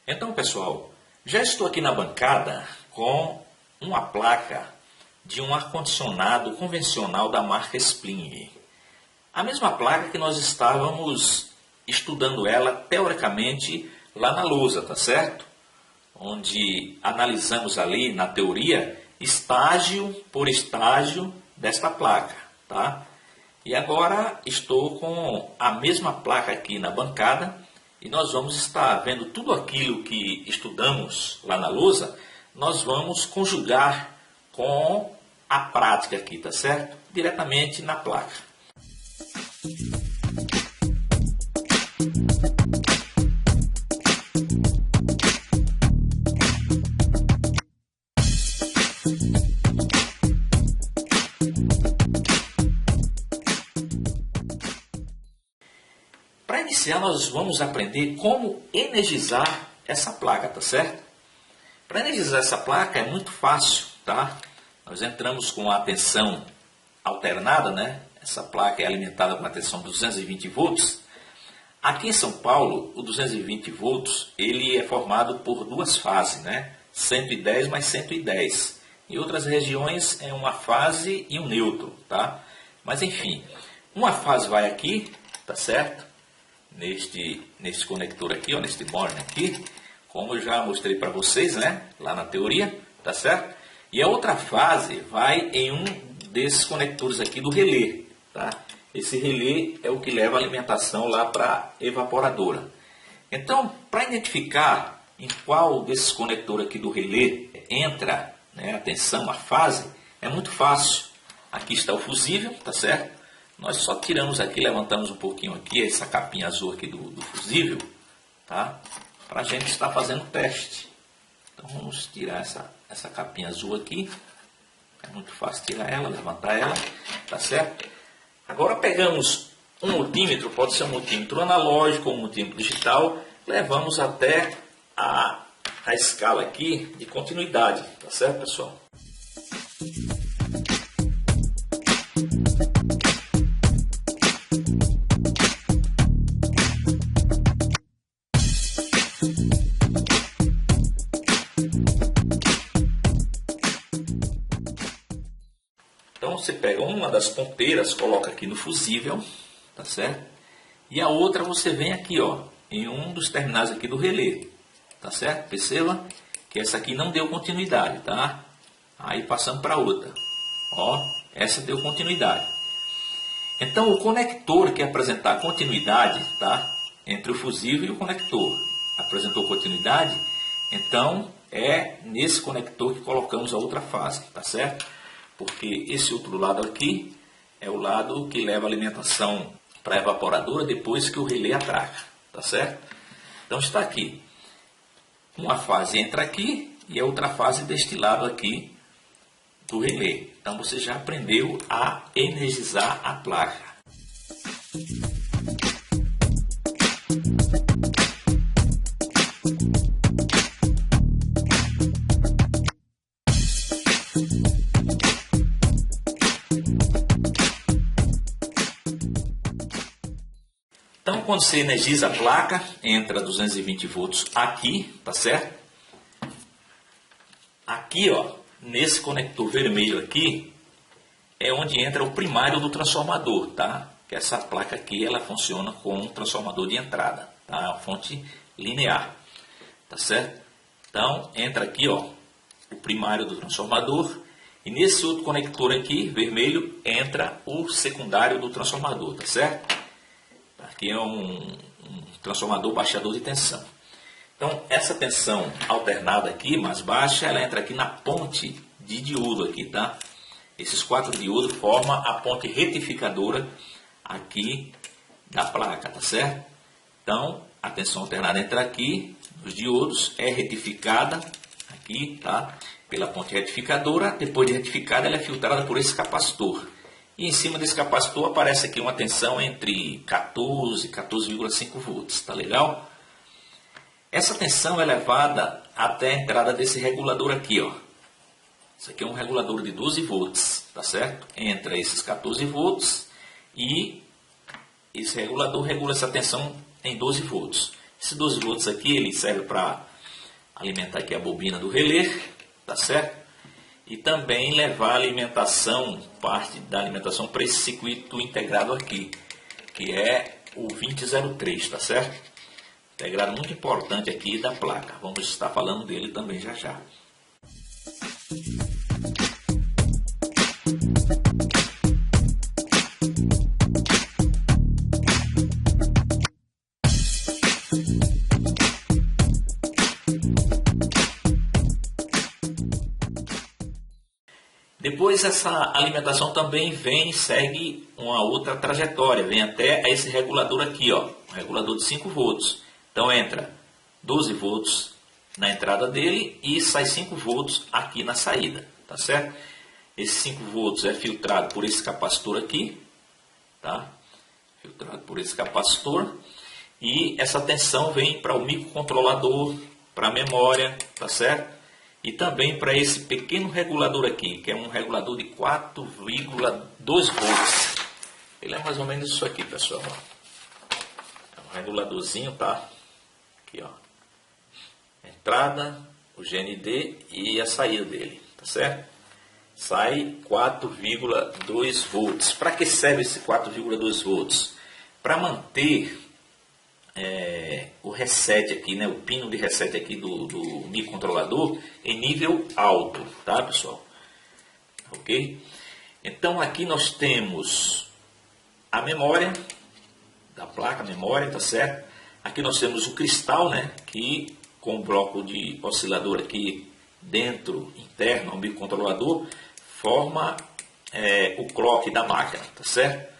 Então, pessoal, já estou aqui na bancada com uma placa de um ar-condicionado convencional da marca Spling. A mesma placa que nós estávamos estudando ela teoricamente lá na lousa, tá certo? Onde analisamos ali na teoria estágio por estágio desta placa, tá? E agora estou com a mesma placa aqui na bancada e nós vamos estar vendo tudo aquilo que estudamos lá na lousa, nós vamos conjugar com a prática aqui, tá certo? Diretamente na placa. Para iniciar, nós vamos aprender como energizar essa placa, tá certo? Para energizar essa placa é muito fácil, tá? Nós entramos com a tensão alternada, né? Essa placa é alimentada com a tensão 220 volts. Aqui em São Paulo, o 220 volts, ele é formado por duas fases, né? 110 mais 110. Em outras regiões é uma fase e um neutro, tá? Mas enfim, uma fase vai aqui, tá certo? Neste conector aqui, ó, neste borne aqui, como eu já mostrei para vocês, né, lá na teoria, tá certo? E a outra fase vai em um desses conectores aqui do relé, tá? Esse relé é o que leva a alimentação lá para a evaporadora. Então, para identificar em qual desses conectores aqui do relé entra, né, a tensão, a fase, é muito fácil. Aqui está o fusível, tá certo? Nós só tiramos aqui, levantamos um pouquinho aqui, essa capinha azul aqui do fusível, tá? Para a gente estar fazendo o teste. Então vamos tirar essa capinha azul aqui. É muito fácil tirar ela, levantar ela, tá certo? Agora pegamos um multímetro, pode ser um multímetro analógico ou um multímetro digital, levamos até a escala aqui de continuidade, tá certo, pessoal? Então você pega uma das ponteiras, coloca aqui no fusível, tá certo? E a outra você vem aqui, ó, em um dos terminais aqui do relé, tá certo? Perceba que essa aqui não deu continuidade, tá? Aí passamos para outra, ó, essa deu continuidade. Então o conector que apresentar continuidade, tá? Entre o fusível e o conector, apresentou continuidade, então é nesse conector que colocamos a outra fase, tá certo? Porque esse outro lado aqui é o lado que leva a alimentação para a evaporadora depois que o relé atraca, tá certo? Então está aqui, uma fase entra aqui e a outra fase deste lado aqui do relé. Então você já aprendeu a energizar a placa. Então, quando você energiza a placa, entra 220 volts aqui, tá certo? Aqui, ó, nesse conector vermelho aqui, é onde entra o primário do transformador, tá? Que essa placa aqui, ela funciona com um transformador de entrada, tá? Uma fonte linear, tá certo? Então, entra aqui, ó, o primário do transformador, e nesse outro conector aqui, vermelho, entra o secundário do transformador, tá certo? Aqui é um transformador baixador de tensão. Então, essa tensão alternada aqui, mais baixa, ela entra aqui na ponte de diodo aqui, tá? Esses 4 diodos formam a ponte retificadora aqui da placa, tá certo? Então, a tensão alternada entra aqui, nos diodos, é retificada aqui, tá? Pela ponte retificadora, depois de retificada, ela é filtrada por esse capacitor. E em cima desse capacitor aparece aqui uma tensão entre 14 e 14,5 volts, tá legal? Essa tensão é levada até a entrada desse regulador aqui, ó. Isso aqui é um regulador de 12 volts, tá certo? Entra esses 14 volts e esse regulador regula essa tensão em 12 volts. Esse 12 volts aqui, ele serve para alimentar aqui a bobina do relé, tá certo? E também levar a alimentação, parte da alimentação para esse circuito integrado aqui, que é o 2003, tá certo? Integrado muito importante aqui da placa. Vamos estar falando dele também já já. Depois essa alimentação também vem, segue uma outra trajetória, vem até esse regulador aqui, ó, um regulador de 5 volts. Então entra 12 volts na entrada dele e sai 5 volts aqui na saída, tá certo? Esse 5 volts é filtrado por esse capacitor aqui, tá? Filtrado por esse capacitor. E essa tensão vem para o microcontrolador, para a memória, tá certo? E também para esse pequeno regulador aqui, que é um regulador de 4,2 volts. Ele é mais ou menos isso aqui, pessoal. É um reguladorzinho, tá? Aqui, ó. Entrada, o GND e a saída dele, tá certo? Sai 4,2 volts. Para que serve esse 4,2 volts? Para manter o reset aqui, né, o pino de reset aqui do microcontrolador em nível alto, tá, pessoal? Ok? Então aqui nós temos a memória da placa, memória, tá certo? Aqui nós temos o cristal, né, que com o bloco de oscilador aqui dentro, interno ao microcontrolador, forma o clock da máquina, tá certo?